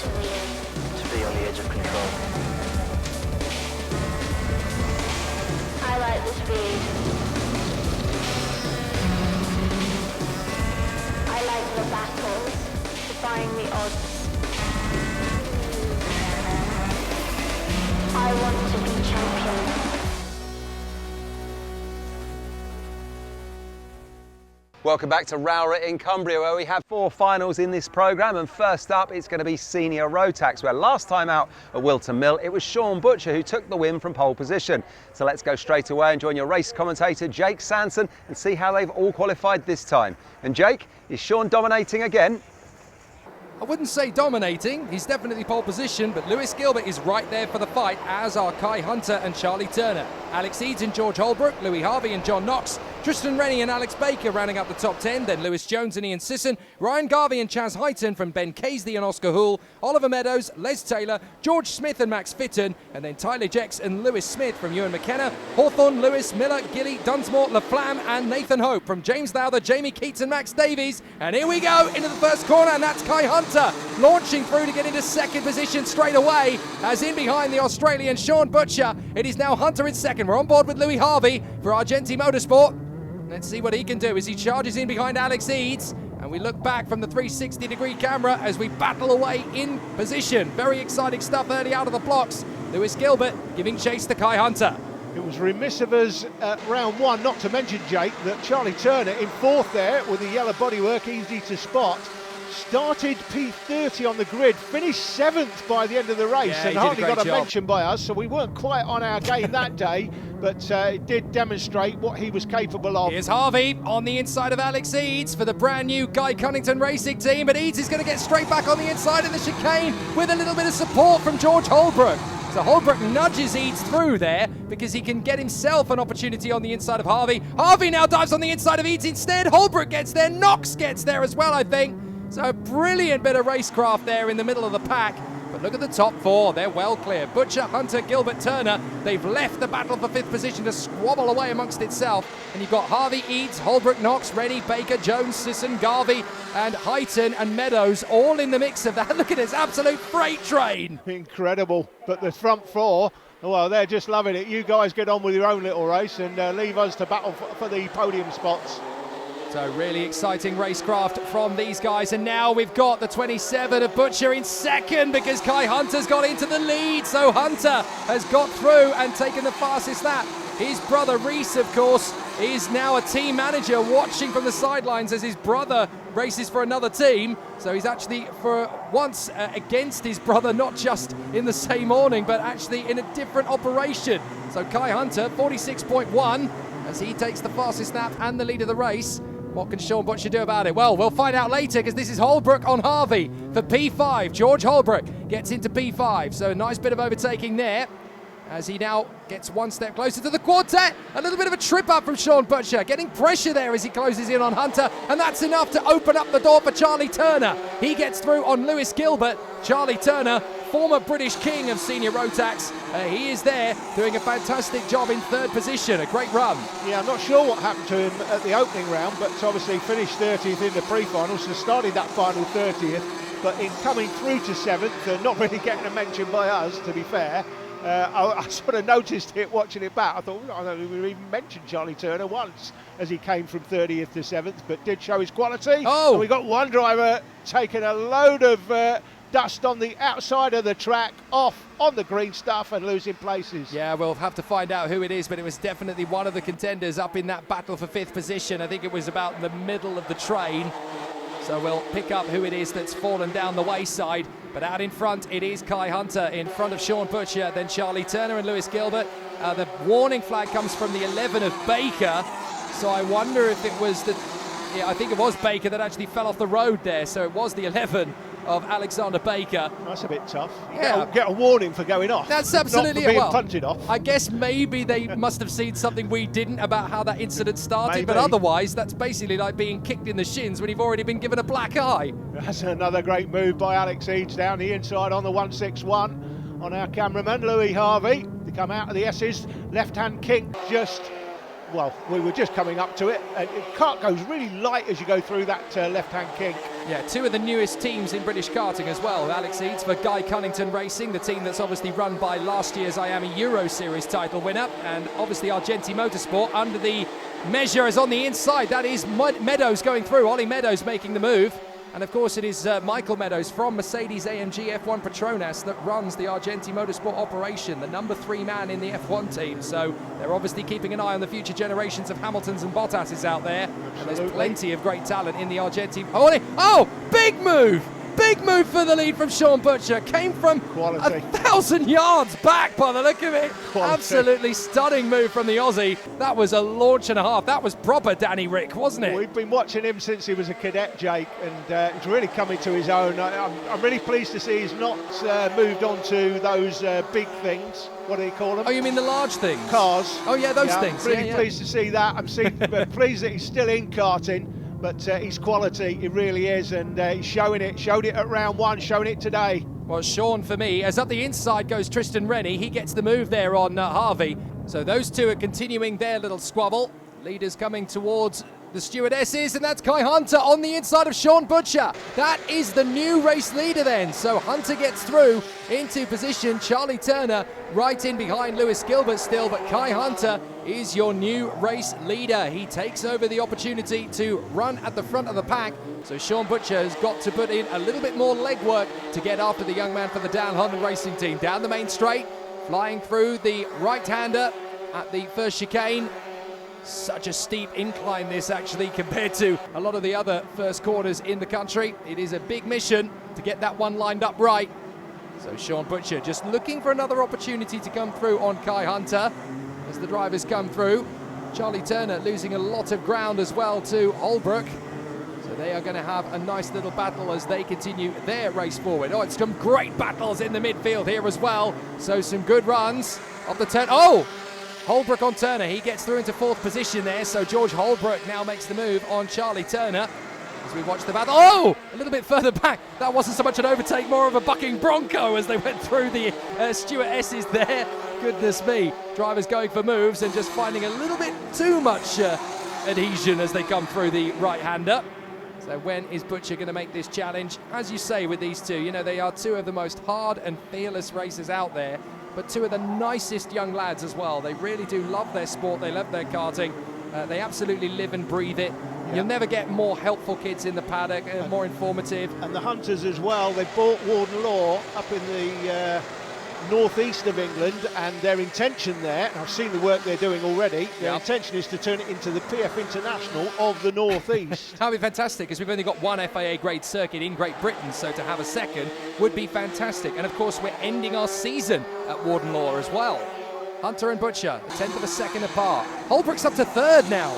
To be on the edge of control. I like the speed. I like the battles, defying the odds. I want to be champion. Welcome back to Rowrah in Cumbria, where we have 4 finals in this programme, and first up it's going to be Senior Road Tax, where last time out at Wilton Mill it was Sean Butcher who took the win from pole position. So let's go straight away and join your race commentator Jake Sanson and see how they've all qualified this time. And Jake, is Sean dominating again? I wouldn't say dominating, he's definitely pole position, but Lewis Gilbert is right there for the fight, as are Kai Hunter and Charlie Turner. Alex Eads and George Holbrook, Louis Harvey and John Knox, Tristan Rennie and Alex Baker rounding up the top 10, then Lewis Jones and Ian Sisson, Ryan Garvey and Chaz Heighton from Ben Casey and Oscar Hoole, Oliver Meadows, Les Taylor, George Smith and Max Fitton, and then Tyler Jex and Lewis Smith from Ewan McKenna, Hawthorne, Lewis, Miller, Gilly, Dunsmore, LaFlamme and Nathan Hope from James Lowther, Jamie Keats and Max Davies. And here we go into the first corner, and that's Kai Hunter launching through to get into second position straight away, as in behind the Australian Sean Butcher. It is now Hunter in second. We're on board with Louis Harvey for Argenti Motorsport. Let's see what he can do as he charges in behind Alex Eads. And we look back from the 360-degree camera as we battle away in position. Very exciting stuff early out of the blocks. Lewis Gilbert giving chase to Kai Hunter. It was remiss of us at round 1 not to mention, Jake, that Charlie Turner in 4th there with the yellow bodywork, easy to spot. Started P30 on the grid, finished 7th by the end of the race, and hardly got a mention by us, so we weren't quite on our game that day, but it did demonstrate what he was capable of. Here's Harvey on the inside of Alex Eads for the brand new Guy Cunnington Racing team, but Eads is going to get straight back on the inside of the chicane with a little bit of support from George Holbrook. So Holbrook nudges Eads through there because he can get himself an opportunity on the inside of Harvey. Harvey now dives on the inside of Eads instead. Holbrook gets there, Knox gets there as well, I think. So a brilliant bit of racecraft there in the middle of the pack. But look at the top 4, they're well clear. Butcher, Hunter, Gilbert, Turner, they've left the battle for 5th position to squabble away amongst itself. And you've got Harvey, Eads, Holbrook, Knox, Rennie, Baker, Jones, Sisson, Garvey and Heighton and Meadows all in the mix of that. Look at this absolute freight train. Incredible, but the front 4, well, they're just loving it. You guys get on with your own little race and leave us to battle for the podium spots. So really exciting racecraft from these guys, and now we've got the 27 of Butcher in second because Kai Hunter's got into the lead. So Hunter has got through and taken the fastest lap. His brother Reese, of course, is now a team manager watching from the sidelines as his brother races for another team. So he's actually for once against his brother, not just in the same awning, but actually in a different operation. So Kai Hunter, 46.1, as he takes the fastest lap and the lead of the race. What can Sean Butcher do about it? Well, we'll find out later because this is Holbrook on Harvey for P5. George Holbrook gets into P5, so a nice bit of overtaking there as he now gets one step closer to the quartet. A little bit of a trip up from Sean Butcher, getting pressure there as he closes in on Hunter, and that's enough to open up the door for Charlie Turner. He gets through on Lewis Gilbert. Charlie Turner, former British king of Senior Road Tax, he is there doing a fantastic job in 3rd position. A great run. Yeah, I'm not sure what happened to him at the opening round, but obviously finished 30th in the pre-finals, so started that final 30th, but in coming through to 7th, not really getting a mention by us, to be fair. I sort of noticed it watching it back. I thought, I don't think we even mentioned Charlie Turner once as he came from 30th to 7th, but did show his quality. Oh! And we got one driver taking a load of dust on the outside of the track, off on the green stuff and losing places. Yeah, we'll have to find out who it is, but it was definitely one of the contenders up in that battle for 5th position. I think it was about the middle of the train. So we'll pick up who it is that's fallen down the wayside. But out in front, it is Kai Hunter in front of Sean Butcher, then Charlie Turner and Lewis Gilbert. The warning flag comes from the 11 of Baker. So I wonder if it was the... Yeah, I think it was Baker that actually fell off the road there. So it was the 11 of Alexander Baker. That's a bit tough. Yeah. Get a warning for going off. That's absolutely not for being well, punted off. I guess maybe they must have seen something we didn't about how that incident started, Maybe. but otherwise that's basically like being kicked in the shins when you've already been given a black eye. That's another great move by Alex Eads down the inside on the 161 on our cameraman Louis Harvey to come out of the S's. Left-hand kink just... Well, we were just coming up to it. Kart goes really light as you go through that left-hand kink. Yeah, two of the newest teams in British karting as well. Alex Eads for Guy Cunnington Racing, the team that's obviously run by last year's Miami Euro Series title winner, and obviously Argenti Motorsport under the measure is on the inside. That is Meadows going through, Ollie Meadows making the move. And of course it is Michael Meadows from Mercedes-AMG F1 Petronas that runs the Argenti Motorsport operation, the number 3 man in the F1 team. So they're obviously keeping an eye on the future generations of Hamiltons and Bottases out there. And there's plenty of great talent in the Argenti. Oh, big move! Big move for the lead from Sean Butcher. Came from Quality. 1,000 yards back by the look of it. Quality. Absolutely stunning move from the Aussie. That was a launch and a half. That was proper Danny Rick, wasn't it? We've been watching him since he was a cadet, Jake, and he's really coming to his own. I'm really pleased to see he's not moved on to those big things. What do you call them? Oh, you mean the large things? Cars. Oh, yeah, those things. Really pleased to see that. I'm pleased that he's still in karting. But his quality, it really is, and he's showed it at round 1, showing it today. Well, Sean, for me, as up the inside goes Tristan Rennie, he gets the move there on Harvey. So those two are continuing their little squabble. Leaders coming towards the stewardesses, and that's Kai Hunter on the inside of Sean Butcher. That is the new race leader then. So Hunter gets through into position. Charlie Turner right in behind Lewis Gilbert still, but Kai Hunter is your new race leader. He takes over the opportunity to run at the front of the pack. So Sean Butcher has got to put in a little bit more legwork to get after the young man for the Dan Holland Racing team. Down the main straight, flying through the right-hander at the first chicane. Such a steep incline this actually compared to a lot of the other first corners in the country. It is a big mission to get that one lined up right. So Sean Butcher just looking for another opportunity to come through on Kai Hunter as the drivers come through. Charlie Turner losing a lot of ground as well to Holbrook. So they are going to have a nice little battle as they continue their race forward. Oh, it's some great battles in the midfield here as well. So some good runs off the turn. Oh! Holbrook on Turner, he gets through into 4th position there, so George Holbrook now makes the move on Charlie Turner as we watch the battle. Oh, a little bit further back. That wasn't so much an overtake, more of a bucking bronco as they went through the stewardesses there. Goodness me, drivers going for moves and just finding a little bit too much adhesion as they come through the right-hander. So when is Butcher going to make this challenge? As you say with these two, you know, they are two of the most hard and fearless racers out there, but two of the nicest young lads as well. They really do love their sport, they love their karting. They absolutely live and breathe it. Yeah. You'll never get more helpful kids in the paddock, more informative. And the Hunters as well, they bought Warden Law up in the northeast of England, and their intention there, and I've seen the work they're doing already, their intention is to turn it into the PF International of the northeast. That would be fantastic, because we've only got one FIA grade circuit in Great Britain, so to have a second would be fantastic. And of course we're ending our season at Warden Law as well. Hunter and Butcher, a tenth of a second apart. Holbrook's up to 3rd now.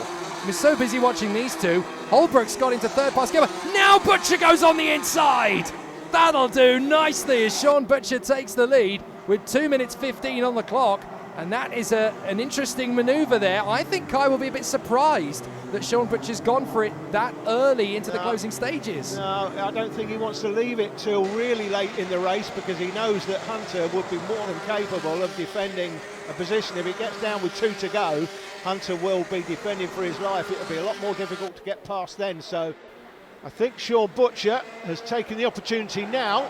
We're so busy watching these two. Holbrook's got into 3rd past Gilbert. Now Butcher goes on the inside. That'll do nicely as Sean Butcher takes the lead with 2 minutes 15 on the clock. And that is an interesting manoeuvre there. I think Kai will be a bit surprised that Sean Butcher's gone for it that early into the closing stages. No, I don't think he wants to leave it till really late in the race, because he knows that Hunter would be more than capable of defending a position. If it gets down with 2 to go, Hunter will be defending for his life. It'll be a lot more difficult to get past then. So I think Sean Butcher has taken the opportunity now,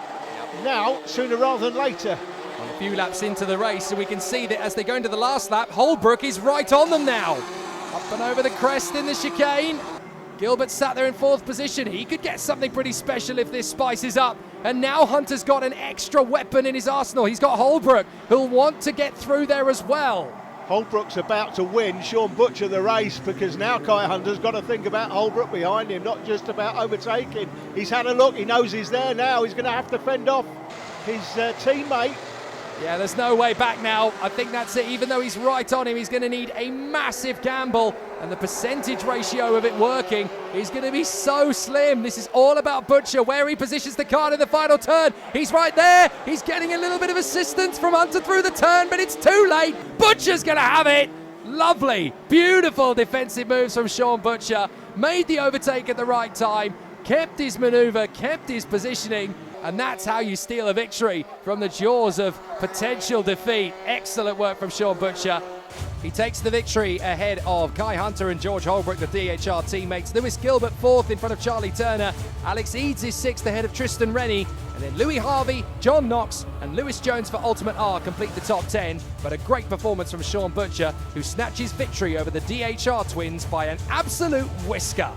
sooner rather than later. A few laps into the race, and we can see that as they go into the last lap, Holbrook is right on them now. Up and over the crest in the chicane. Gilbert sat there in 4th position. He could get something pretty special if this spices up. And now Hunter's got an extra weapon in his arsenal. He's got Holbrook, who'll want to get through there as well. Holbrook's about to win Sean Butcher the race, because now Kai Hunter's got to think about Holbrook behind him, not just about overtaking. He's had a look, he knows he's there now. He's going to have to fend off his teammate. Yeah, there's no way back now. I think that's it. Even though he's right on him, he's going to need a massive gamble. And the percentage ratio of it working is going to be so slim. This is all about Butcher, where he positions the car in the final turn. He's right there. He's getting a little bit of assistance from Hunter through the turn, but it's too late. Butcher's going to have it. Lovely, beautiful defensive moves from Sean Butcher. Made the overtake at the right time, kept his manoeuvre, kept his positioning. And that's how you steal a victory from the jaws of potential defeat. Excellent work from Sean Butcher. He takes the victory ahead of Kai Hunter and George Holbrook, the DHR teammates. Lewis Gilbert 4th in front of Charlie Turner. Alex Eads is 6th ahead of Tristan Rennie. And then Louis Harvey, John Knox and Lewis Jones for Ultimate R complete the top 10. But a great performance from Sean Butcher, who snatches victory over the DHR twins by an absolute whisker.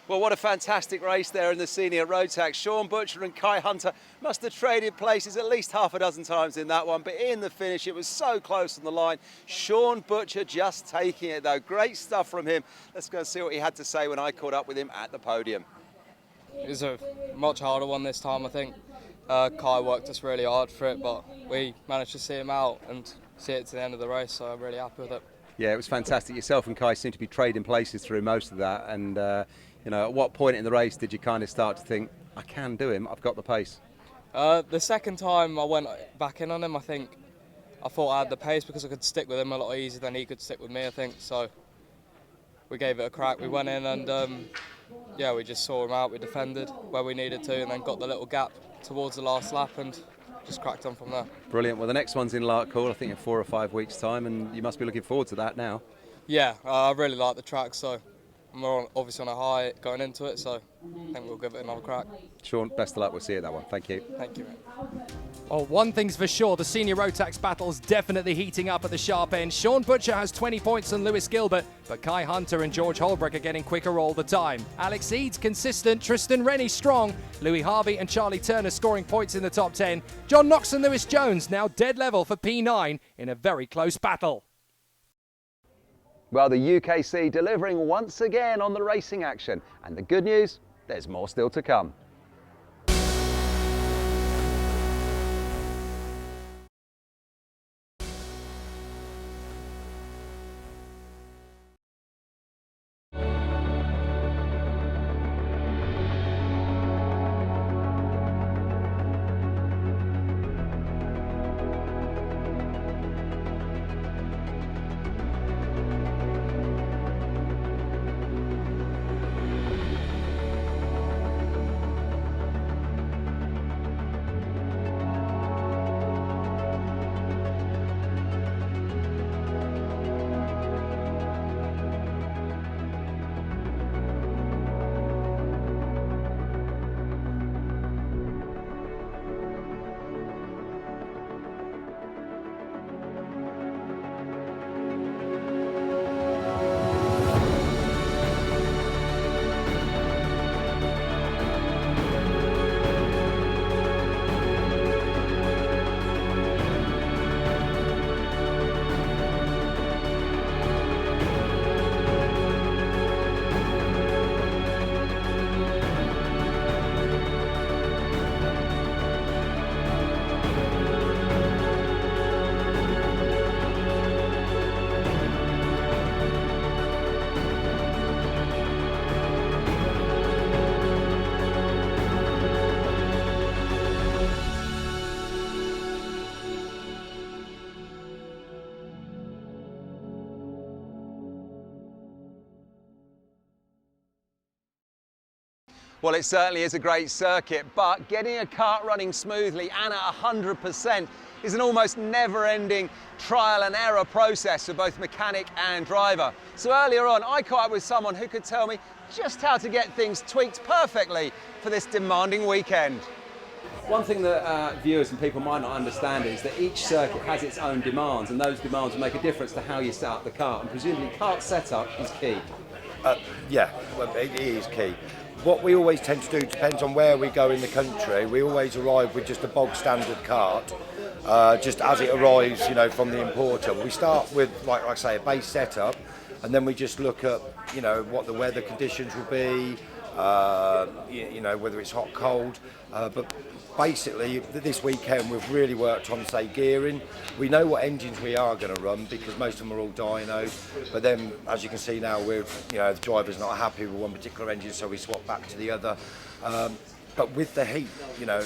Well, what a fantastic race there in the senior road tax. Sean Butcher and Kai Hunter must have traded places at least half a dozen times in that one, but in the finish it was so close on the line. Sean Butcher just taking it though. Great stuff from him. Let's go and see what he had to say when I caught up with him at the podium. It was a much harder one this time, I think. Kai worked us really hard for it, but we managed to see him out and see it to the end of the race, so I'm really happy with it. Yeah, it was fantastic. Yourself and Kai seem to be trading places through most of that, and you know, at what point in the race did you kind of start to think, I can do him, I've got the pace? The second time I went back in on him, I thought I had the pace because I could stick with him a lot easier than he could stick with me, I think. So we gave it a crack. We went in and yeah, we just saw him out. We defended where we needed to and then got the little gap towards the last lap and just cracked on from there. Brilliant. Well, the next one's in Larkpool, I think in 4 or 5 weeks' time, and you must be looking forward to that now. Yeah, I really like the track, so we're obviously on a high going into it, so I think we'll give it another crack. Sean, best of luck. We'll see you at that one. Thank you. Thank you. Oh, one thing's for sure, the senior road tax battle's definitely heating up at the sharp end. Sean Butcher has 20 points on Lewis Gilbert, but Kai Hunter and George Holbrook are getting quicker all the time. Alex Eads consistent, Tristan Rennie strong, Louis Harvey and Charlie Turner scoring points in the top 10. John Knox and Lewis Jones now dead level for P9 in a very close battle. Well, the UKC delivering once again on the racing action. And the good news, there's more still to come. Well, it certainly is a great circuit, but getting a kart running smoothly and at 100% is an almost never-ending trial and error process for both mechanic and driver. So earlier on, I caught up with someone who could tell me just how to get things tweaked perfectly for this demanding weekend. One thing that viewers and people might not understand is that each circuit has its own demands, and those demands will make a difference to how you set up the kart, and presumably kart setup is key. Yeah, well, it is key. What we always tend to do, depends on where we go in the country, we always arrive with just a bog standard kart, just as it arrives, you know, from the importer. We start with, like I say, a base setup, and then we just look at, you know, what the weather conditions will be, you know, whether it's hot, cold, but basically this weekend we've really worked on, say, gearing. We know what engines we are going to run because most of them are all dynos, but then as you can see now, we're, you know, the driver's not happy with one particular engine, so we swap back to the other. But with the heat, you know,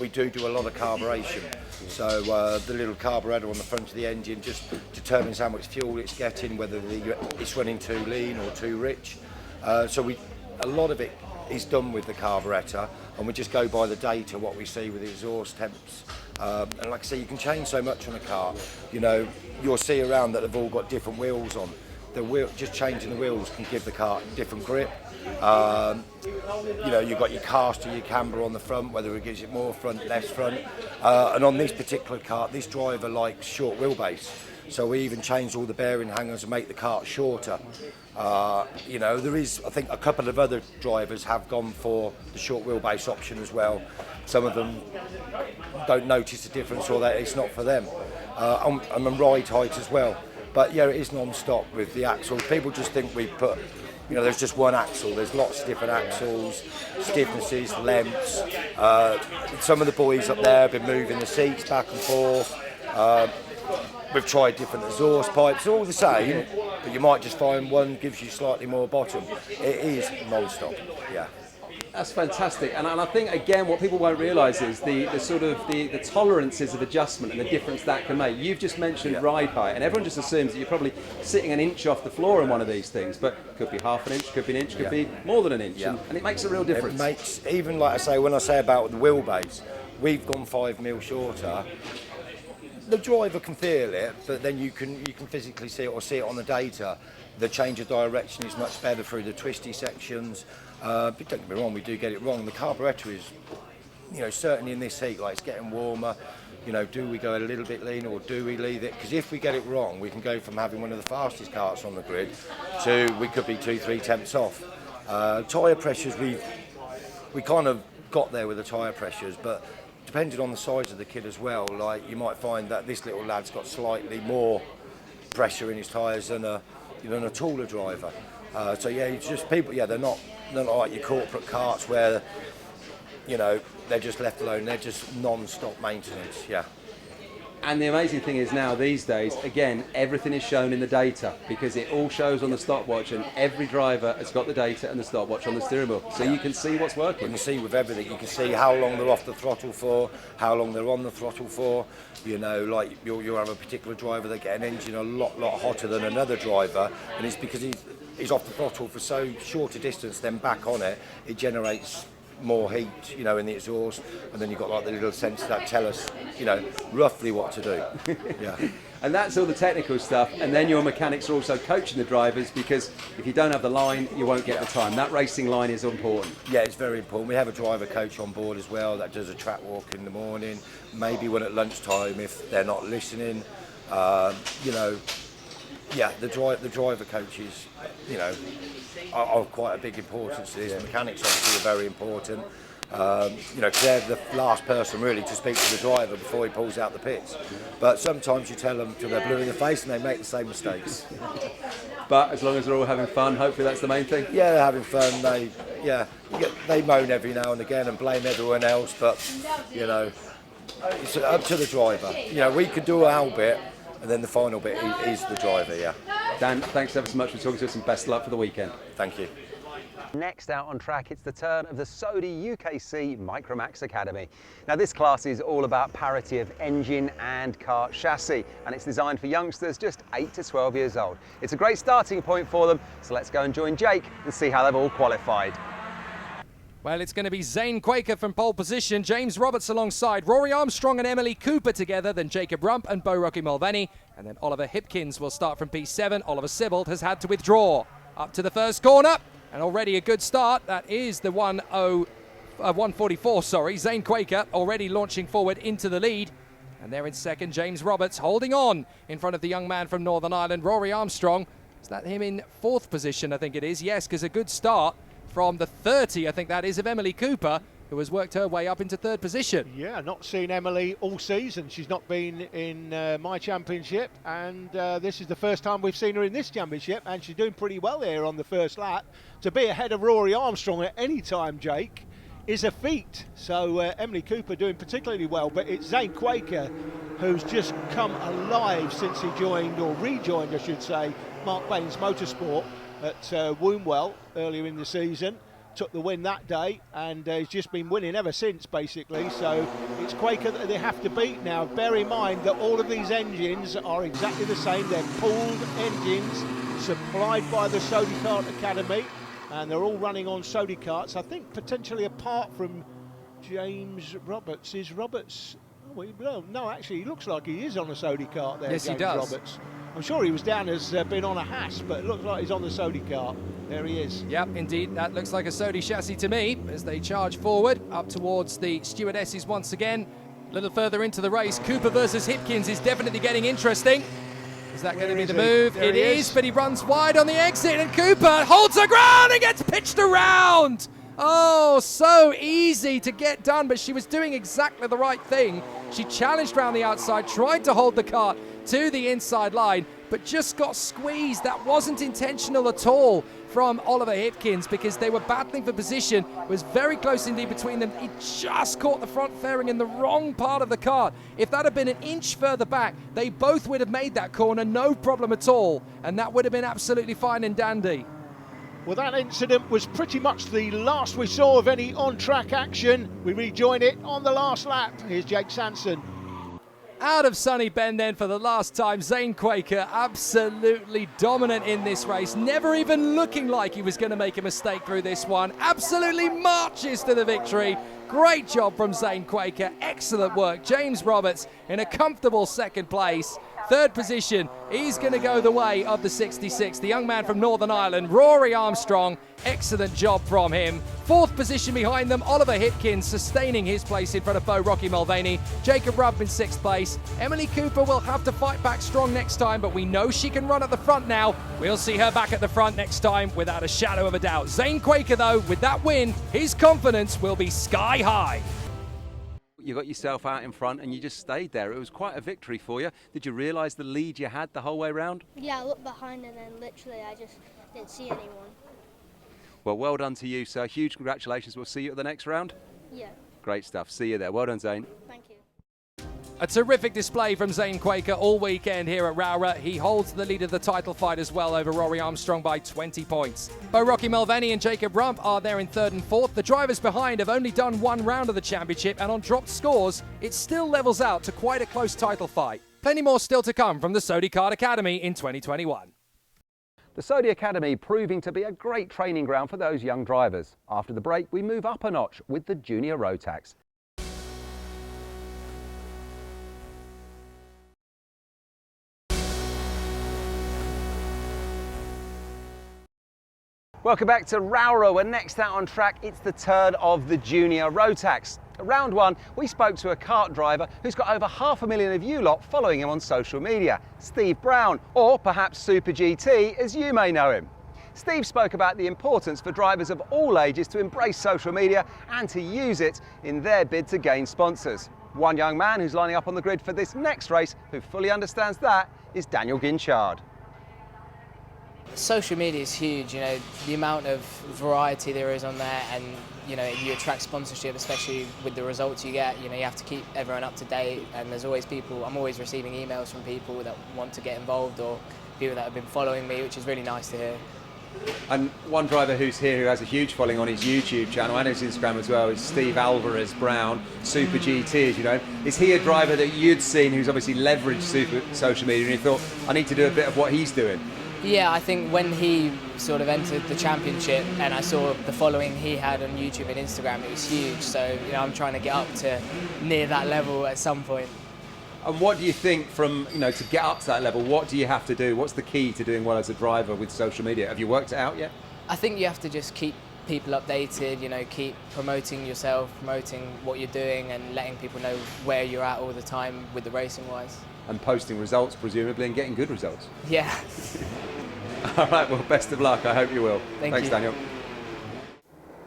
we do a lot of carburation. So the little carburetor on the front of the engine just determines how much fuel it's getting, whether it's running too lean or too rich. So a lot of it is done with the carburetor, and we just go by the data, what we see with the exhaust temps And like I say, you can change so much on a car. You know, you'll see around that they've all got different wheels on. Just changing the wheels can give the car different grip. You know, you've got your caster, your camber on the front, whether it gives it more front, less front. And on this particular kart, this driver likes short wheelbase. So we even changed all the bearing hangers and make the kart shorter. You know, there is, I think, a couple of other drivers have gone for the short wheelbase option as well. Some of them don't notice the difference, or that it's not for them. And the ride height as well. But yeah, it is non-stop with the axles. People just think we put, you know, there's just one axle. There's lots of different axles, stiffnesses, lengths. Some of the boys up there have been moving the seats back and forth. We've tried different exhaust pipes, all the same, but you might just find one gives you slightly more bottom. It is non-stop, yeah. That's fantastic, and I think again what people won't realise is the sort of the tolerances of adjustment and the difference that can make. You've just mentioned ride height, and everyone just assumes that you're probably sitting an inch off the floor in one of these things, but it could be half an inch, could be an inch, could be more than an inch, and it makes a real difference. It makes, even like I say, when I say about the wheelbase, we've gone 5 mil shorter. The driver can feel it, but then you can physically see it or see it on the data. The change of direction is much better through the twisty sections. But don't get me wrong, we do get it wrong. The carburettor is, you know, certainly in this heat, like it's getting warmer. You know, do we go a little bit lean or do we leave it? Because if we get it wrong, we can go from having one of the fastest karts on the grid to we could be 2-3 tenths off. Tyre pressures, we kind of got there with the tyre pressures, but depending on the size of the kid as well, like you might find that this little lad's got slightly more pressure in his tyres than a taller driver. So yeah, it's just people. Yeah, they're not like your corporate karts where, you know, they're just left alone. They're just non-stop maintenance. Yeah. And the amazing thing is now these days, again, everything is shown in the data because it all shows on the stopwatch, and every driver has got the data and the stopwatch on the steering wheel, so you can see what's working. You can see with everything. You can see how long they're off the throttle for, how long they're on the throttle for. You know, like you'll have a particular driver that get an engine a lot hotter than another driver, and it's because he's off the throttle for so short a distance, then back on it, it generates more heat, you know, in the exhaust, and then you've got like the little sensors that tell us, you know, roughly what to do. Yeah. And that's all the technical stuff, and then your mechanics are also coaching the drivers, because if you don't have the line, you won't get the time. That racing line is important. Yeah, it's very important. We have a driver coach on board as well that does a track walk in the morning, maybe one at lunchtime if they're not listening. You know, yeah, the driver coaches, you know, are quite a big importance to this. The mechanics obviously are very important. You know, because they're the last person really to speak to the driver before he pulls out the pits. But sometimes you tell them till they're blue in the face and they make the same mistakes. But as long as they're all having fun, hopefully that's the main thing. Yeah, they're having fun. They moan every now and again and blame everyone else, but you know, it's up to the driver. You know, we could do our bit, and then the final bit is the driver. Yeah. Dan, thanks ever so much for talking to us, and best of luck for the weekend. Thank you. Next out on track, it's the turn of the Sodi UKC Micromax Academy. Now this class is all about parity of engine and kart chassis, and it's designed for youngsters just 8 to 12 years old. It's a great starting point for them, so let's go and join Jake and see how they've all qualified. Well, it's going to be Zane Quaker from pole position, James Roberts alongside Rory Armstrong and Emily Cooper together, then Jacob Rump and Bo Rocky Mulvaney, and then Oliver Hipkins will start from P7. Oliver Sibbald has had to withdraw. Up to the first corner, and already a good start. That is the 144, Zane Quaker already launching forward into the lead. And there in second, James Roberts holding on in front of the young man from Northern Ireland, Rory Armstrong. Is that him in fourth position, I think it is? Yes, because a good start from the 30, I think that is, of Emily Cooper, who has worked her way up into third position. Yeah, not seen Emily all season. She's not been in my championship, and this is the first time we've seen her in this championship, and she's doing pretty well here on the first lap. To be ahead of Rory Armstrong at any time, Jake, is a feat. So Emily Cooper doing particularly well, but it's Zane Quaker who's just come alive since he joined, or rejoined I should say, Mark Baines Motorsport at Wombwell earlier in the season. Took the win that day, and he's just been winning ever since basically. So it's Quaker that they have to beat now. Bear in mind that all of these engines are exactly the same. They're pooled engines supplied by the Sodi Kart Academy, and they're all running on Sodi Karts. I think potentially apart from James Roberts. Is Roberts No, actually, he looks like he is on a Sodi kart there, Yes, James he does. Roberts. I'm sure he was down as being on a Haas, but it looks like he's on the Sodi kart. There he is. Yep, indeed, that looks like a Sodi chassis to me as they charge forward up towards the stewardesses once again. A little further into the race, Cooper versus Hipkins is definitely getting interesting. Is that going to be the move? It is, but he runs wide on the exit, and Cooper holds the ground and gets pitched around. Oh, so easy to get done, but she was doing exactly the right thing. She challenged around the outside, tried to hold the kart to the inside line, but just got squeezed. That wasn't intentional at all from Oliver Hipkins because they were battling for position. It was very close indeed between them. He just caught the front fairing in the wrong part of the kart. If that had been an inch further back, they both would have made that corner, no problem at all, and that would have been absolutely fine and dandy. Well, that incident was pretty much the last we saw of any on-track action. We rejoin it on the last lap. Here's Jake Sanson. Out of Sunny Bend then for the last time, Zane Quaker absolutely dominant in this race, never even looking like he was going to make a mistake through this one. Absolutely marches to the victory. Great job from Zane Quaker, excellent work. James Roberts in a comfortable second place. Third position, he's going to go the way of the 66. The young man from Northern Ireland, Rory Armstrong, excellent job from him. Fourth position behind them, Oliver Hipkins sustaining his place in front of Bo Rocky Mulvaney. Jacob Rupp in sixth place. Emily Cooper will have to fight back strong next time, but we know she can run at the front now. We'll see her back at the front next time without a shadow of a doubt. Zane Quaker, though, with that win, his confidence will be sky high. You got yourself out in front and you just stayed there. It was quite a victory for you. Did you realise the lead you had the whole way round? Yeah, I looked behind and then literally I just didn't see anyone. Well done to you, sir. Huge congratulations. We'll see you at the next round. Yeah. Great stuff. See you there. Well done, Zane. Thank you. A terrific display from Zane Quaker all weekend here at Rowrah. He holds the lead of the title fight as well over Rory Armstrong by 20 points. Bo Rocky Mulvaney and Jacob Rump are there in third and fourth. The drivers behind have only done one round of the championship, and on dropped scores, it still levels out to quite a close title fight. Plenty more still to come from the Sodi Kart Academy in 2021. The Sodi Academy proving to be a great training ground for those young drivers. After the break, we move up a notch with the Junior Rotax. Welcome back to Rowrah. We're next out on track. It's the turn of the Junior Rotax. Round one, we spoke to a kart driver who's got over 500,000 of you lot following him on social media, Steve Brown, or perhaps Super GT as you may know him. Steve spoke about the importance for drivers of all ages to embrace social media and to use it in their bid to gain sponsors. One young man who's lining up on the grid for this next race who fully understands that is Daniel Ginchard. Social media is huge, you know, the amount of variety there is on there, and you know, you attract sponsorship, especially with the results you get. You know, you have to keep everyone up to date, and there's always people, I'm always receiving emails from people that want to get involved or people that have been following me, which is really nice to hear. And one driver who's here who has a huge following on his YouTube channel and his Instagram as well is Steve Alvarez Brown, Super GT, as you know. Is he a driver that you'd seen who's obviously leveraged social media and you thought, I need to do a bit of what he's doing? Yeah, I think when he sort of entered the championship and I saw the following he had on YouTube and Instagram, it was huge. So, you know, I'm trying to get up to near that level at some point. And what do you think from, you know, to get up to that level, what do you have to do? What's the key to doing well as a driver with social media? Have you worked it out yet? I think you have to just keep people updated, you know, keep promoting yourself, promoting what you're doing and letting people know where you're at all the time with the racing wise. And posting results, presumably, and getting good results. Yeah. All right, well, best of luck. I hope you will. Thanks, you. Daniel.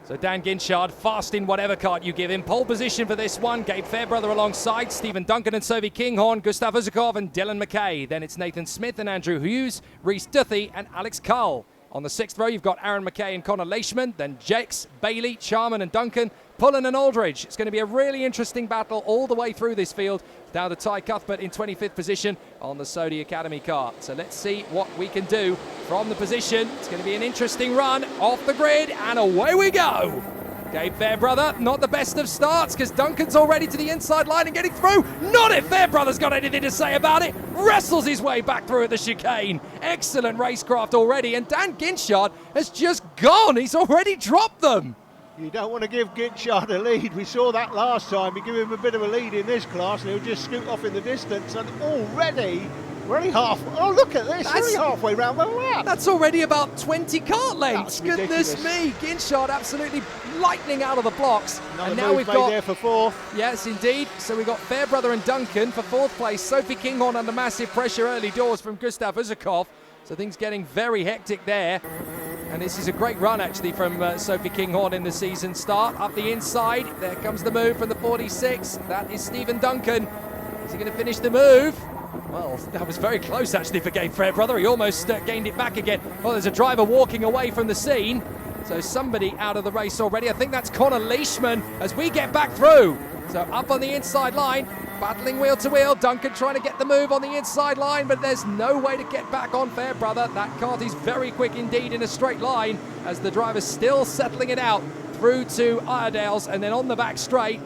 So Dan Ginchard, fast in whatever kart you give him. Pole position for this one. Gabe Fairbrother alongside Stephen Duncan and Sophie Kinghorn, Gustav Uzakov and Dylan McKay. Then it's Nathan Smith and Andrew Hughes, Reese Duthie and Alex Cull. On the sixth row, you've got Aaron McKay and Connor Leishman, then Jex, Bailey, Charman and Duncan, Pullen and Aldridge. It's going to be a really interesting battle all the way through this field. Down to Ty Cuthbert in 25th position on the Sodi Academy car. So let's see what we can do from the position. It's going to be an interesting run off the grid, and away we go. Gabe Fairbrother, not the best of starts because Duncan's already to the inside line and getting through. Not if Fairbrother's got anything to say about it. Wrestles his way back through at the chicane. Excellent racecraft already, and Dan Ginchard has just gone. He's already dropped them. You don't want to give Ginchard a lead. We saw that last time. You give him a bit of a lead in this class and he'll just scoot off in the distance. And already, we're only oh, look at this. We're only halfway round the lap. That's already about 20 kart lengths. That's Goodness ridiculous. me. Ginchard absolutely lightning out of the blocks. Another and now move we've made got there for fourth. Yes, indeed. So we've got Fairbrother and Duncan for fourth place. Sophie Kinghorn under massive pressure early doors from Gustav Uzakov. So things getting very hectic there. And this is a great run actually from Sophie Kinghorn in the season start. Up the inside, there comes the move from the 46. That is Stephen Duncan. Is he going to finish the move? Well, that was very close actually for Gabe Fairbrother. He almost gained it back again. Well, there's a driver walking away from the scene. So somebody out of the race already. I think that's Connor Leishman as we get back through. So up on the inside line, battling wheel to wheel. Duncan trying to get the move on the inside line, but there's no way to get back on Fairbrother. That kart is very quick indeed in a straight line as the driver's still settling it out through to Iredale's and then on the back straight.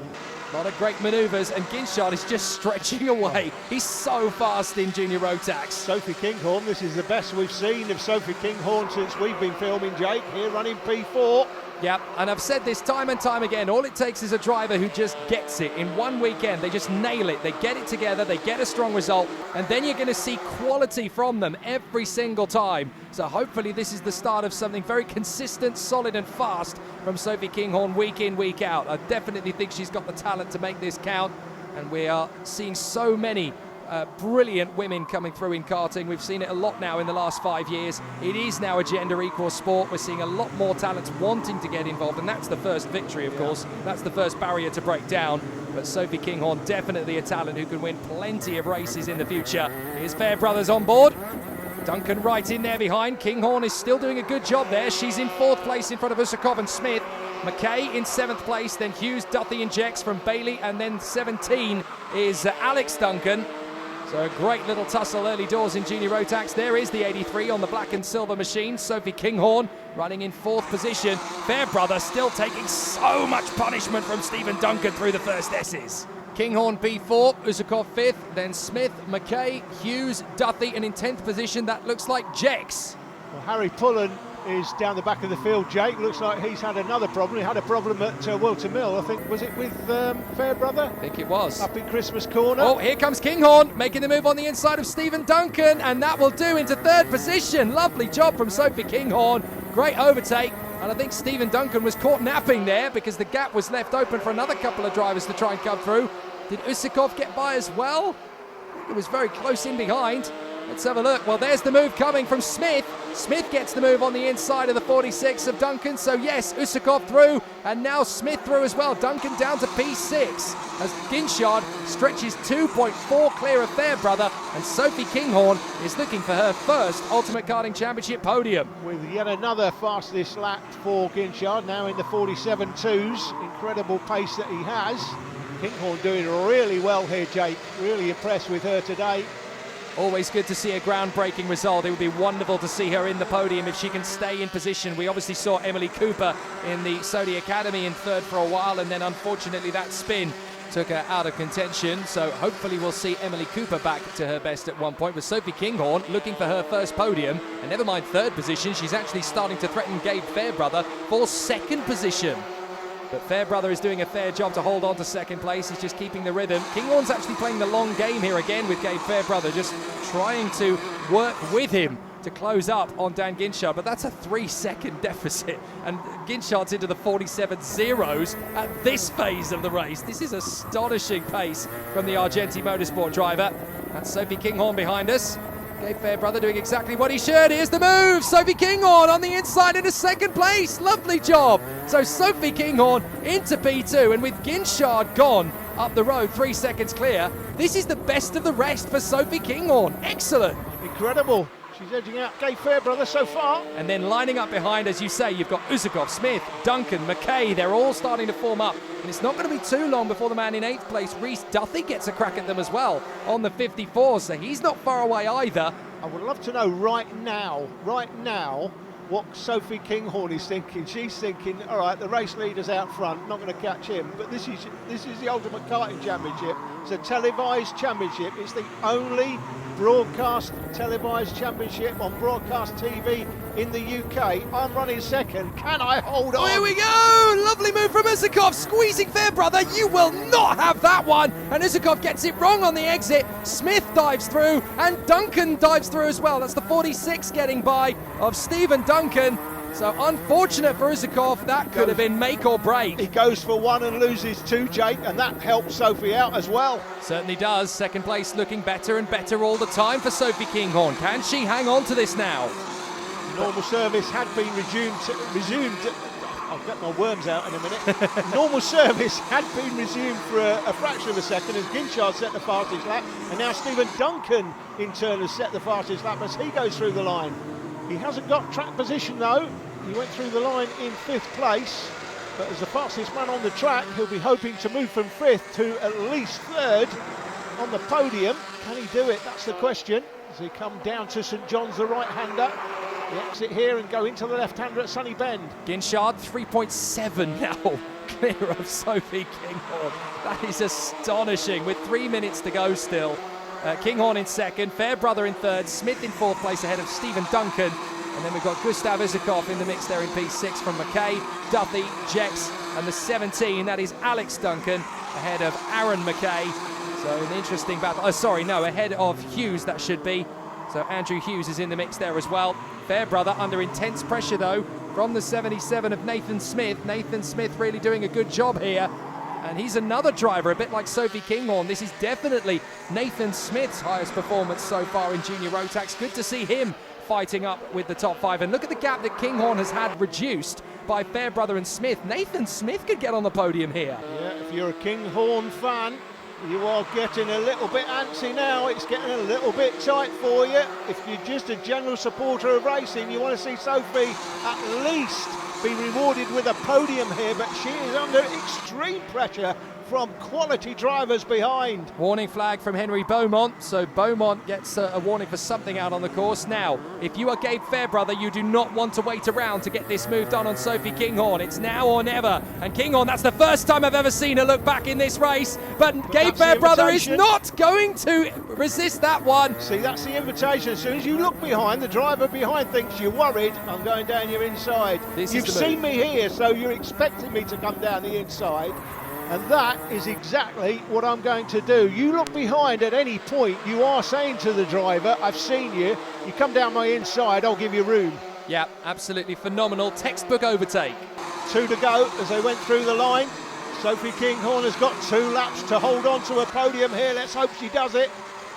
A lot of great manoeuvres, and Ginchard is just stretching away. He's so fast in Junior Rotax. Sophie Kinghorn, this is the best we've seen of Sophie Kinghorn since we've been filming, Jake, here running P4. Yep, and I've said this time and time again, all it takes is a driver who just gets it in one weekend. They just nail it, they get it together, they get a strong result, and then you're going to see quality from them every single time. So hopefully this is the start of something very consistent, solid and fast from Sophie Kinghorn week in, week out. I definitely think she's got the talent to make this count, and we are seeing so many brilliant women coming through in karting. We've seen it a lot now in the last 5 years. It is now a gender equal sport. We're seeing a lot more talents wanting to get involved, and that's the first victory, of course. That's the first barrier to break down. But Sophie Kinghorn, definitely a talent who can win plenty of races in the future. Here's Fairbrothers on board. Duncan right in there behind. Kinghorn is still doing a good job there. She's in fourth place in front of Usakov and Smith. McKay in seventh place, then Hughes, Duthie and Jex from Bailey, and then 17 is Alex Duncan. So a great little tussle early doors in Junior Rotax. There is the 83 on the black and silver machine. Sophie Kinghorn running in fourth position. Fairbrother still taking so much punishment from Stephen Duncan through the first S's. Kinghorn P4, Usakov 5th, then Smith, McKay, Hughes, Duthie, and in 10th position that looks like Jex. Well, Harry Pullen is down the back of the field, Jake. Looks like he's had another problem. He had a problem at Wilton Mill, I think. Was it with Fairbrother? I think it was. Up in Christmas Corner. Oh, here comes Kinghorn, making the move on the inside of Stephen Duncan, and that will do into third position. Lovely job from Sophie Kinghorn. Great overtake. And I think Stephen Duncan was caught napping there because the gap was left open for another couple of drivers to try and come through. Did Usakov get by as well? I think it was very close in behind. Let's have a look. Well, there's the move coming from Smith. Smith gets the move on the inside of the 46 of Duncan. So yes, Usakov through, and now Smith through as well. Duncan down to P6 as Ginchard stretches 2.4 clear of Fairbrother, and Sophie Kinghorn is looking for her first Ultimate Karting Championship podium. With yet another fastest lap for Ginchard, now in the 47.2s. Incredible pace that he has. Kinghorn doing really well here, Jake. Really impressed with her today. Always good to see a groundbreaking result. It would be wonderful to see her in the podium if she can stay in position. We obviously saw Emily Cooper in the Sodi Academy in third for a while, and then unfortunately that spin took her out of contention. So hopefully we'll see Emily Cooper back to her best at one point, with Sophie Kinghorn looking for her first podium. And never mind third position, she's actually starting to threaten Gabe Fairbrother for second position. But Fairbrother is doing a fair job to hold on to second place. He's just keeping the rhythm. Kinghorn's actually playing the long game here again with Gabe Fairbrother, just trying to work with him to close up on Dan Ginchard. But that's a 3-second deficit. And Ginchard's into the 47 zeros at this phase of the race. This is astonishing pace from the Argenti Motorsport driver. That's Sophie Kinghorn behind us. Gabe Fairbrother doing exactly what he should. Here's the move. Sophie Kinghorn on the inside into second place. Lovely job. So Sophie Kinghorn into P2, and with Ginchard gone up the road 3 seconds clear, this is the best of the rest for Sophie Kinghorn. Excellent. Incredible. She's edging out Gabe Fairbrother so far. And then lining up behind, as you say, you've got Usakov, Smith, Duncan, McKay. They're all starting to form up. And it's not going to be too long before the man in 8th place, Reese Duthie, gets a crack at them as well on the 54. So he's not far away either. I would love to know right now, what Sophie Kinghorn is thinking. She's thinking, all right, the race leader's out front, not going to catch him. But this is the Ultimate Karting Championship. It's a televised championship. It's the only broadcast televised championship on broadcast TV in the UK. I'm running second. Can I hold on? Oh, here we go! Lovely move from Usakov, squeezing Fairbrother. You will not have that one. And Usakov gets it wrong on the exit. Smith dives through, and Duncan dives through as well. That's the 46 getting by of Stephen Duncan. So unfortunate for Usakov, that could have been make or break. He goes for one and loses two, Jake, and that helps Sophie out as well. Certainly does. Second place looking better and better all the time for Sophie Kinghorn. Can she hang on to this now? Normal service had been resumed. I'll get my worms out in a minute. Normal service had been resumed for a fraction of a second as Ginchard set the fastest lap, and now Stephen Duncan in turn has set the fastest lap as he goes through the line. He hasn't got track position though. He went through the line in 5th place, but as the fastest man on the track, he'll be hoping to move from 5th to at least 3rd on the podium. Can he do it? That's the question. As he come down to St John's, the right-hander, the exit here and go into the left-hander at Sunny Bend. Ginchard 3.7 now, clear of Sophie Kinghorn. That is astonishing with 3 minutes to go still. Kinghorn in 2nd, Fairbrother in 3rd, Smith in 4th place ahead of Stephen Duncan. And then we've got Gustav Usakov in the mix there in P6 from McKay, Duthie, Jex, and the 17, that is Alex Duncan, ahead of Aaron McKay. So an interesting battle. Ahead of Hughes, that should be. So Andrew Hughes is in the mix there as well. Fairbrother under intense pressure though from the 77 of Nathan Smith. Nathan Smith really doing a good job here. And he's another driver, a bit like Sophie Kinghorn. This is definitely Nathan Smith's highest performance so far in Junior Rotax. Good to see him fighting up with the top 5. And look at the gap that Kinghorn has had reduced by Fairbrother and Smith. Nathan Smith could get on the podium here. Yeah, if you're a Kinghorn fan, you are getting a little bit antsy now. It's getting a little bit tight for you. If you're just a general supporter of racing, you want to see Sophie at least be rewarded with a podium here, but she is under extreme pressure from quality drivers behind. Warning flag from Henry Beaumont, so Beaumont gets a warning for something out on the course. Now, if you are Gabe Fairbrother, you do not want to wait around to get this moved on Sophie Kinghorn. It's now or never. And Kinghorn, that's the first time I've ever seen her look back in this race, but Gabe Fairbrother is not going to resist that one. See, that's the invitation. As soon as you look behind, the driver behind thinks you're worried, I'm going down your inside. You've seen me here, so you're expecting me to come down the inside. And that is exactly what I'm going to do. You look behind at any point, you are saying to the driver, I've seen you, you come down my inside, I'll give you room. Yeah, absolutely phenomenal. Textbook overtake. 2 to go as they went through the line. Sophie Kinghorn has got 2 laps to hold on to a podium here. Let's hope she does it.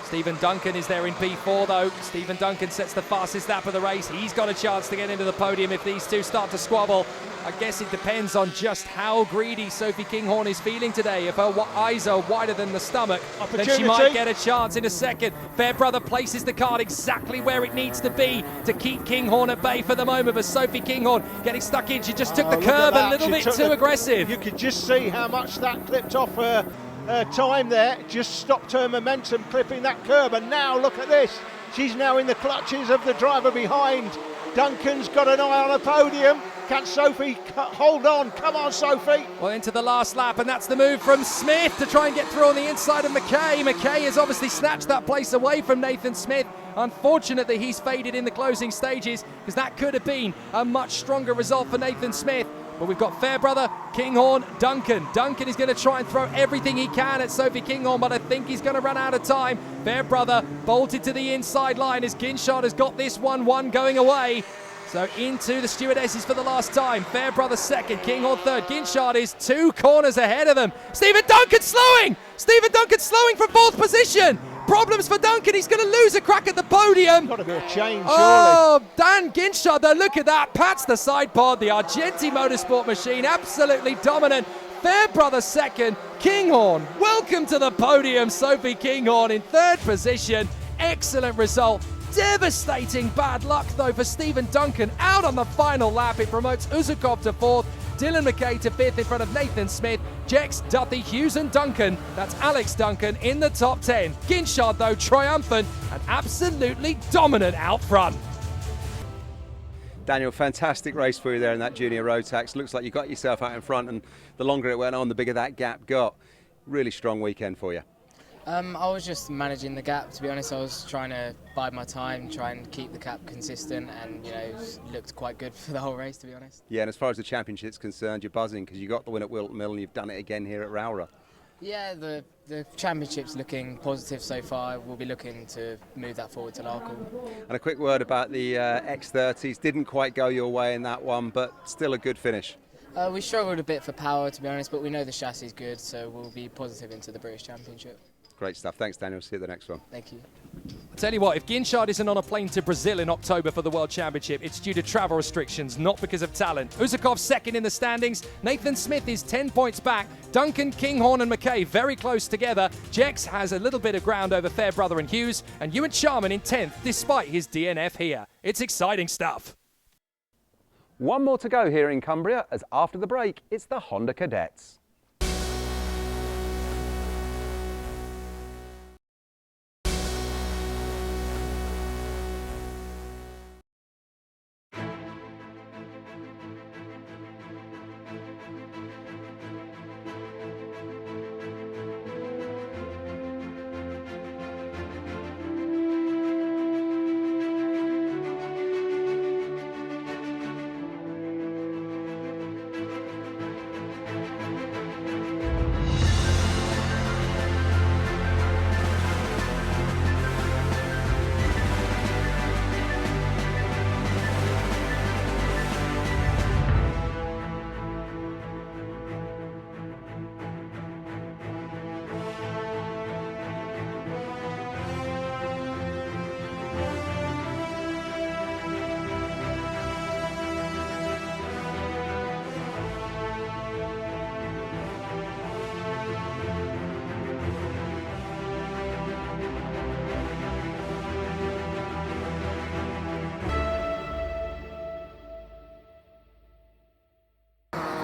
Stephen Duncan is there in P4 though. Stephen Duncan sets the fastest lap of the race. He's got a chance to get into the podium if these two start to squabble. I guess it depends on just how greedy Sophie Kinghorn is feeling today. If her eyes are wider than the stomach, then she might get a chance in a second. Fairbrother places the card exactly where it needs to be to keep Kinghorn at bay for the moment. But Sophie Kinghorn getting stuck in. She just took the curb a little bit too aggressive. You could just see how much that clipped off her time there. Just stopped her momentum clipping that curb. And now look at this. She's now in the clutches of the driver behind. Duncan's got an eye on a podium. Can Sophie hold on? Come on, Sophie. Well, into the last lap, and that's the move from Smith to try and get through on the inside of McKay. McKay has obviously snatched that place away from Nathan Smith. Unfortunately, he's faded in the closing stages because that could have been a much stronger result for Nathan Smith. But we've got Fairbrother, Kinghorn, Duncan. Duncan is going to try and throw everything he can at Sophie Kinghorn, but I think he's going to run out of time. Fairbrother bolted to the inside line as Ginchard has got this 1-1 going away. So into the stewardesses for the last time. Fairbrother 2nd, Kinghorn 3rd. Ginchard is 2 corners ahead of them. Stephen Duncan slowing! Stephen Duncan slowing from 4th position. Problems for Duncan. He's going to lose a crack at the podium. Got to be a change, surely. Oh, Dan Ginchard, though, look at that. Pats the side pod. The Argenti Motorsport machine absolutely dominant. Fairbrother 2nd. Kinghorn, welcome to the podium. Sophie Kinghorn in 3rd position. Excellent result. Devastating bad luck though for Stephen Duncan out on the final lap. It promotes Usakov to 4th, Dylan McKay to 5th in front of Nathan Smith, Jex, Duthie, Hughes and Duncan. That's Alex Duncan in the top 10. Ginchard though triumphant and absolutely dominant out front. Daniel, fantastic race for you there in that Junior Rotax. Looks like you got yourself out in front, and the longer it went on, the bigger that gap got. Really strong weekend for you. I was just managing the gap, to be honest. I was trying to bide my time, try and keep the gap consistent, and it looked quite good for the whole race, to be honest. Yeah, and as far as the championship's concerned, you're buzzing because you got the win at Wilton Mill and you've done it again here at Rowrah. Yeah, the championship's looking positive so far. We'll be looking to move that forward to Larkhall. And a quick word about the X30s. Didn't quite go your way in that one, but still a good finish. We struggled a bit for power, to be honest, but we know the chassis is good, so we'll be positive into the British Championship. Great stuff. Thanks, Daniel. See you at the next one. Thank you. I tell you what, if Ginchard isn't on a plane to Brazil in October for the World Championship, it's due to travel restrictions, not because of talent. Usakov's second in the standings. Nathan Smith is 10 points back. Duncan, Kinghorn and McKay very close together. Jex has a little bit of ground over Fairbrother and Hughes. And Ewan Sharman in 10th, despite his DNF here. It's exciting stuff. One more to go here in Cumbria, as after the break, it's the Honda Cadets.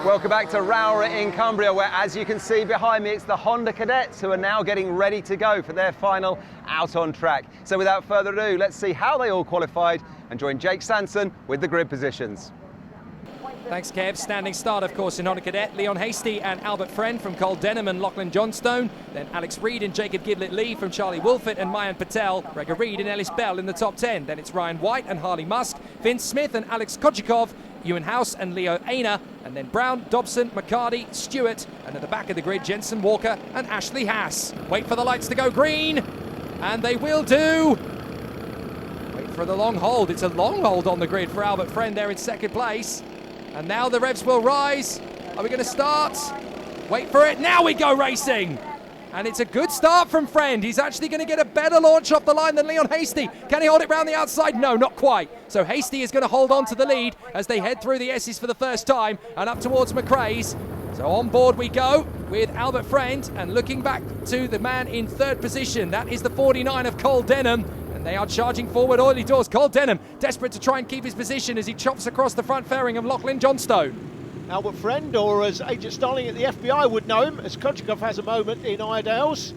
Welcome back to Rowrah in Cumbria, where, as you can see behind me, it's the Honda Cadets who are now getting ready to go for their final out on track. So without further ado, let's see how they all qualified and join Jake Sanson with the grid positions. Thanks, Kev. Standing start, of course, in Honda Cadet. Leon Hasty and Albert Friend from Cole Denham and Lachlan Johnstone. Then Alex Reid and Jacob Giblett-Lee from Charlie Wolfett and Mayan Patel. Gregor Reid and Ellis Bell in the top 10. Then it's Ryan White and Harley Musk, Vince Smith and Alex Kochikov, Ewan House and Leo Aina, and then Brown, Dobson, McCarty, Stewart, and at the back of the grid, Jensen Walker and Ashley Haas. Wait for the lights to go green, and they will do. Wait for the long hold. It's a long hold on the grid for Albert Friend there in second place. And now the revs will rise. Are we going to start? Wait for it. Now we go racing. And it's a good start from Friend. He's actually going to get a better launch off the line than Leon Hasty. Can he hold it round the outside? No, not quite. So Hasty is going to hold on to the lead as they head through the S's for the first time and up towards McRae's. So on board we go with Albert Friend, and looking back to the man in third position. That is the 49 of Cole Denham. They are charging forward oily doors. Cole Denham desperate to try and keep his position as he chops across the front fairing of Lachlan Johnstone. Albert Friend, or as Agent Starling at the FBI would know him, as Kochikov has a moment in Iredales.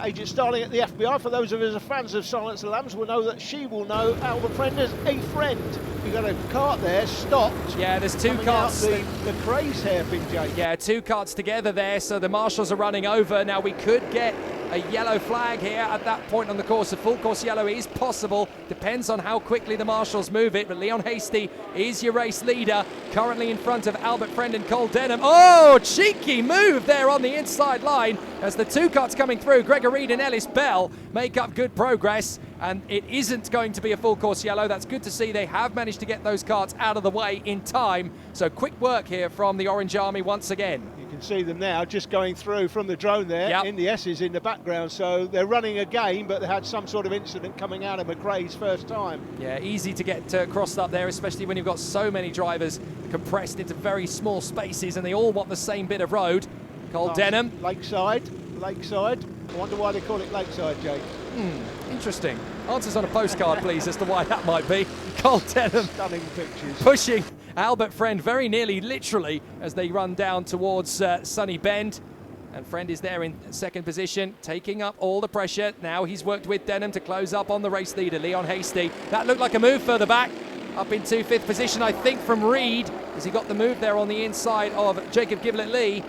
Agent Starling at the FBI, for those of us who are fans of Silence of the Lambs, will know that she will know Albert Friend as a friend. You've got a cart there, stopped. Yeah, there's two carts. The craze hairpin, Jake. Yeah, two carts together there, so the marshals are running over. Now we could get a yellow flag here at that point on the course. A full course yellow is possible. Depends on how quickly the marshals move it. But Leon Hasty is your race leader, currently in front of Albert Friend and Cole Denham. Oh, cheeky move there on the inside line as the two carts coming through. Gregor Reid and Ellis Bell make up good progress. And it isn't going to be a full course yellow. That's good to see. They have managed to get those carts out of the way in time. So quick work here from the Orange Army once again. You can see them now just going through from the drone there in the S's in the background. So they're running a game, but they had some sort of incident coming out of McRae's first time. Yeah, easy to get crossed up there, especially when you've got so many drivers compressed into very small spaces and they all want the same bit of road. Cole Denham. Lakeside. I wonder why they call it Lakeside, Jake. Interesting. Answers on a postcard, please, as to why that might be. Cole Denham. Stunning pictures. Pushing Albert Friend very nearly, literally, as they run down towards Sunny Bend. And Friend is there in second position, taking up all the pressure. Now he's worked with Denham to close up on the race leader, Leon Hasty. That looked like a move further back. Up into fifth position, I think, from Reid, as he got the move there on the inside of Jacob Giblett-Lee.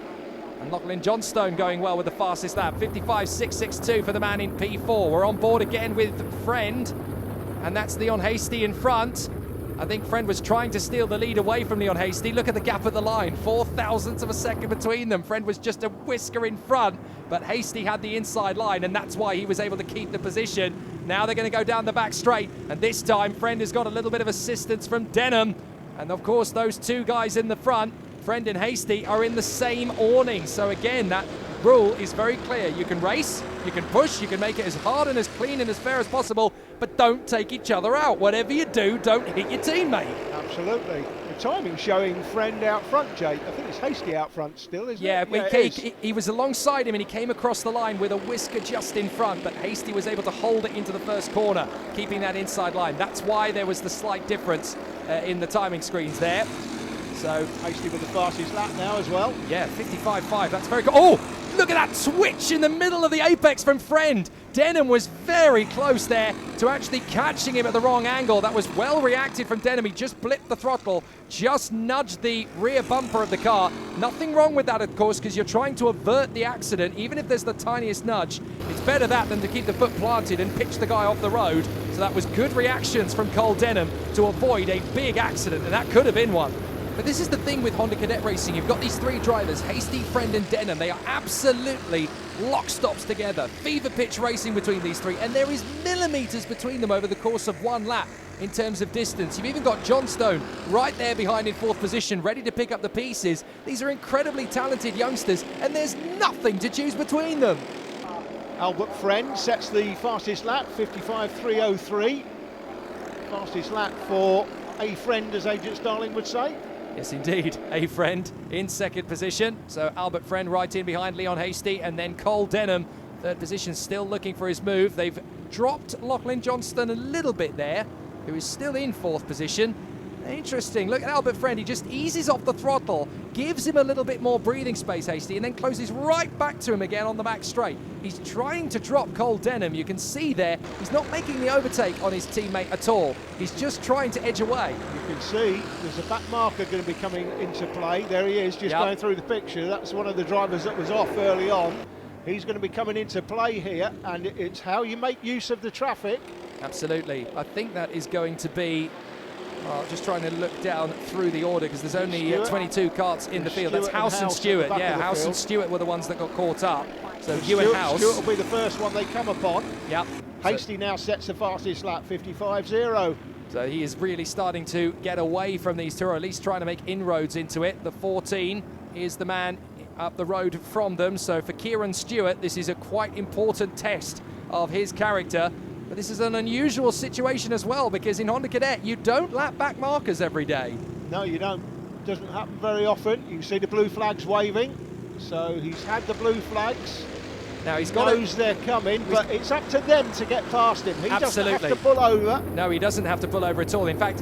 And Lachlan Johnstone going well with the fastest lap. 55.662 for the man in P4. We're on board again with Friend. And that's Leon Hasty in front. I think Friend was trying to steal the lead away from Leon Hasty. Look at the gap at the line. 0.04 of a second between them. Friend was just a whisker in front, but Hasty had the inside line, and that's why he was able to keep the position. Now they're going to go down the back straight, and this time Friend has got a little bit of assistance from Denham. And of course, those two guys in the front, Friend and Hasty, are in the same awning. So again, that rule is very clear. You can race, you can push, you can make it as hard and as clean and as fair as possible, but don't take each other out. Whatever you do, don't hit your teammate. Absolutely. The timing showing Friend out front, Jake. I think it's Hasty out front still, isn't it? Yeah, he was alongside him and he came across the line with a whisker just in front, but Hasty was able to hold it into the first corner, keeping that inside line. That's why there was the slight difference in the timing screens there. So Hasty with the fastest lap now as well. Yeah, 55.5. That's very good. Oh, look at that switch in the middle of the apex from Friend. Denham was very close there to actually catching him at the wrong angle. That was well reacted from Denham. He just blipped the throttle, just nudged the rear bumper of the car. Nothing wrong with that, of course, because you're trying to avert the accident. Even if there's the tiniest nudge, it's better that than to keep the foot planted and pitch the guy off the road. So that was good reactions from Cole Denham to avoid a big accident, and that could have been one. But this is the thing with Honda Cadet Racing. You've got these three drivers, Hasty, Friend and Denham. They are absolutely lock stops together. Fever pitch racing between these three. And there is millimetres between them over the course of one lap in terms of distance. You've even got Johnstone right there behind in fourth position, ready to pick up the pieces. These are incredibly talented youngsters, and there's nothing to choose between them. Albert Friend sets the fastest lap, 55.303. Fastest lap for a Friend, as Agent Starling would say. Yes, indeed. A Friend in second position. So Albert Friend right in behind Leon Hasty, and then Cole Denham, third position, still looking for his move. They've dropped Lachlan Johnston a little bit there, who is still in fourth position. Interesting. Look at Albert Friend. He just eases off the throttle, gives him a little bit more breathing space, Hasty, and then closes right back to him again on the back straight. He's trying to drop Cole Denham. You can see there, he's not making the overtake on his teammate at all. He's just trying to edge away. You can see there's a back marker going to be coming into play. There he is, just going through the picture. That's one of the drivers that was off early on. He's going to be coming into play here, and it's how you make use of the traffic. Absolutely. I think that is going to be... Well, just trying to look down through the order because there's only 22 karts in the field. That's House and Stewart. Yeah, House and Stewart were the ones that got caught up. So you and House. Stewart will be the first one they come upon. Yep. Hasty now sets the fastest lap, 55.0. So he is really starting to get away from these two, or at least trying to make inroads into it. The 14 is the man up the road from them. So for Kieran Stewart, this is a quite important test of his character. But this is an unusual situation as well, because in Honda Cadet, you don't lap back markers every day. No, you don't. Doesn't happen very often. You see the blue flags waving. So he's had the blue flags. Now he's got knows they're coming, but it's up to them to get past him. He doesn't have to pull over. No, he doesn't have to pull over at all. In fact,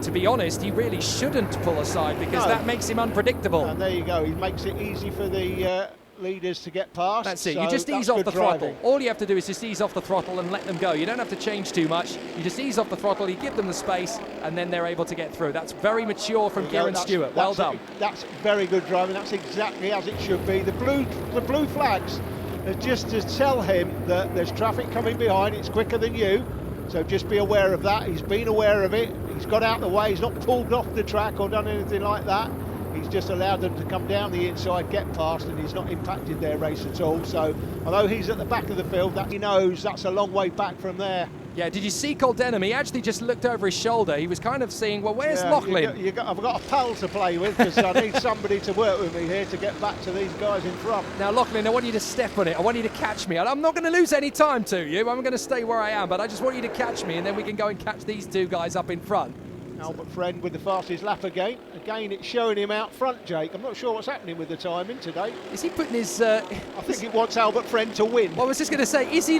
to be honest, he really shouldn't pull aside because that makes him unpredictable. And there you go. He makes it easy for the leaders to get past. That's it. So you just ease off the throttle. All you have to do is just ease off the throttle and let them go. You don't have to change too much. You just ease off the throttle, you give them the space, and then they're able to get through. That's very mature from Kieran Stewart. Well done. That's very good driving. That's exactly as it should be. The blue flags are just to tell him that there's traffic coming behind. It's quicker than you. So just be aware of that. He's been aware of it. He's got out the way. He's not pulled off the track or done anything like that. He's just allowed them to come down the inside, get past, and he's not impacted their race at all. So, although he's at the back of the field, he knows that's a long way back from there. Yeah, did you see Cole Denham? He actually just looked over his shoulder. He was kind of seeing, well, where's Lachlan? I've got a pal to play with because I need somebody to work with me here to get back to these guys in front. Now, Lachlan, I want you to step on it. I want you to catch me. I'm not going to lose any time to you. I'm going to stay where I am, but I just want you to catch me, and then we can go and catch these two guys up in front. Albert Friend with the fastest lap again. Again, it's showing him out front, Jake. I'm not sure what's happening with the timing today. Is he putting his... I think it wants Albert Friend to win. Well, I was just going to say, is he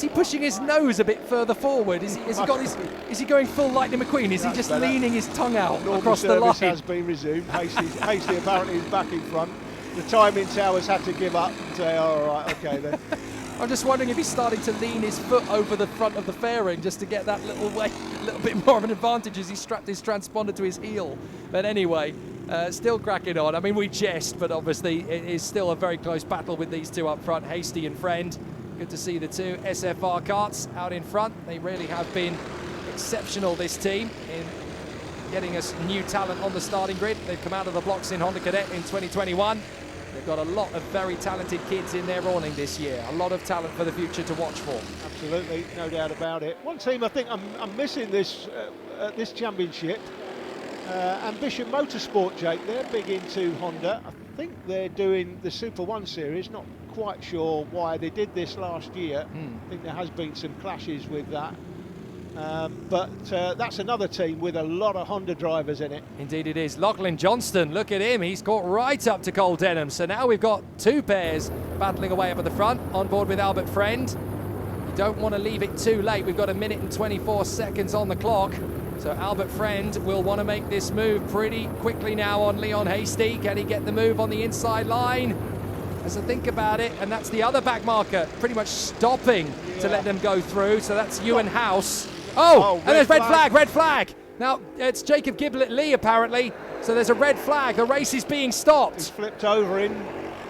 pushing his nose a bit further forward? Is he going full Lightning McQueen? Is he just leaning his tongue out across the line? Normal service has been resumed. Hasty apparently is back in front. The timing towers had to give up and say, all right, okay then. I'm just wondering if he's starting to lean his foot over the front of the fairing just to get that little bit more of an advantage as he strapped his transponder to his heel. But anyway, Still cracking on. I mean, we jest, but obviously it is still a very close battle with these two up front, Hasty and Friend. Good to see the two SFR karts out in front. They really have been exceptional, this team, in getting us new talent on the starting grid. They've come out of the blocks in Honda Cadet in 2021. They've got a lot of very talented kids in their awning this year. A lot of talent for the future to watch for. Absolutely, no doubt about it. One team I think I'm missing this this championship, Ambition Motorsport, Jake. They're big into Honda. I think they're doing the Super 1 series. Not quite sure why they did this last year. I think there has been some clashes with that. But that's another team with a lot of Honda drivers in it. Indeed it is. Lachlan Johnston, look at him. He's caught right up to Cole Denham. So now we've got two pairs battling away up at the front, on board with Albert Friend. You don't want to leave it too late. We've got 1 minute and 24 seconds on the clock. So Albert Friend will want to make this move pretty quickly now on Leon Hasty. Can he get the move on the inside line? As I think about it, and that's the other back marker pretty much stopping to let them go through. So that's Ewan House. Oh, and there's red flag. Now, it's Jacob Giblett-Lee apparently. So there's a red flag. The race is being stopped. He's flipped over in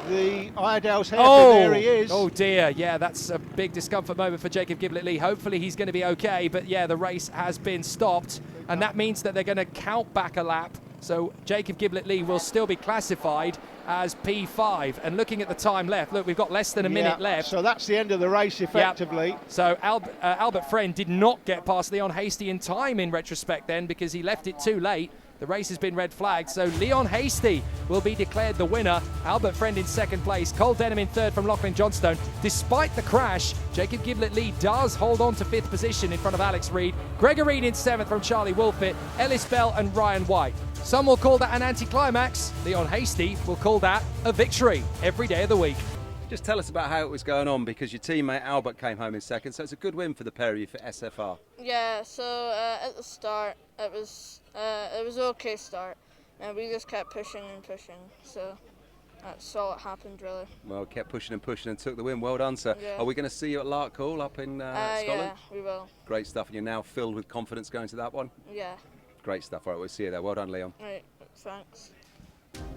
the Iredale's hairpin. Oh, there he is. Oh dear, yeah, that's a big discomfort moment for Jacob Giblett-Lee. Hopefully he's going to be okay, but yeah, the race has been stopped, and that means that they're going to count back a lap. So Jacob Giblett-Lee will still be classified as P5. And looking at the time left, look, we've got less than a minute left. So that's the end of the race, effectively. Yep. So Albert Friend did not get past Leon Hasty in time in retrospect then, because he left it too late. The race has been red flagged, so Leon Hasty will be declared the winner. Albert Friend in second place, Cole Denham in third from Lachlan Johnstone. Despite the crash, Jacob Giblett-Lee does hold on to fifth position in front of Alex Reed. Gregor Reed in seventh from Charlie Wolfett, Ellis Bell and Ryan White. Some will call that an anticlimax. Leon Hasty will call that a victory every day of the week. Just tell us about how it was going on, because your teammate Albert came home in second, so it's a good win for the pair of you for SFR. Yeah, so at the start it was an okay start, and we just kept pushing and pushing, so that's all that happened really. Well, kept pushing and pushing and took the win. Well done, sir. Yeah. Are we going to see you at Larkhall up in Scotland? Yeah, we will. Great stuff, and you're now filled with confidence going to that one? Yeah. Great stuff. All right, we'll see you there. Well done, Leon. Right, thanks.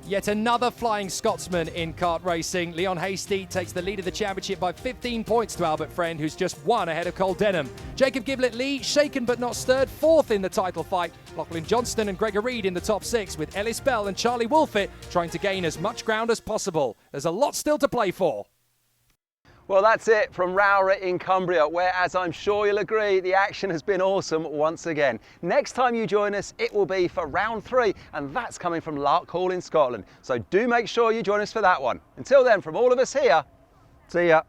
Yet another flying Scotsman in kart racing. Leon Hasty takes the lead of the championship by 15 points to Albert Friend, who's just one ahead of Cole Denham. Jacob Giblett-Lee, shaken but not stirred, fourth in the title fight. Lachlan Johnston and Gregor Reed in the top six, with Ellis Bell and Charlie Wolfett trying to gain as much ground as possible. There's a lot still to play for. Well, that's it from Rowrah in Cumbria, where, as I'm sure you'll agree, the action has been awesome once again. Next time you join us, it will be for round 3, and that's coming from Larkhall in Scotland. So do make sure you join us for that one. Until then, from all of us here, see ya.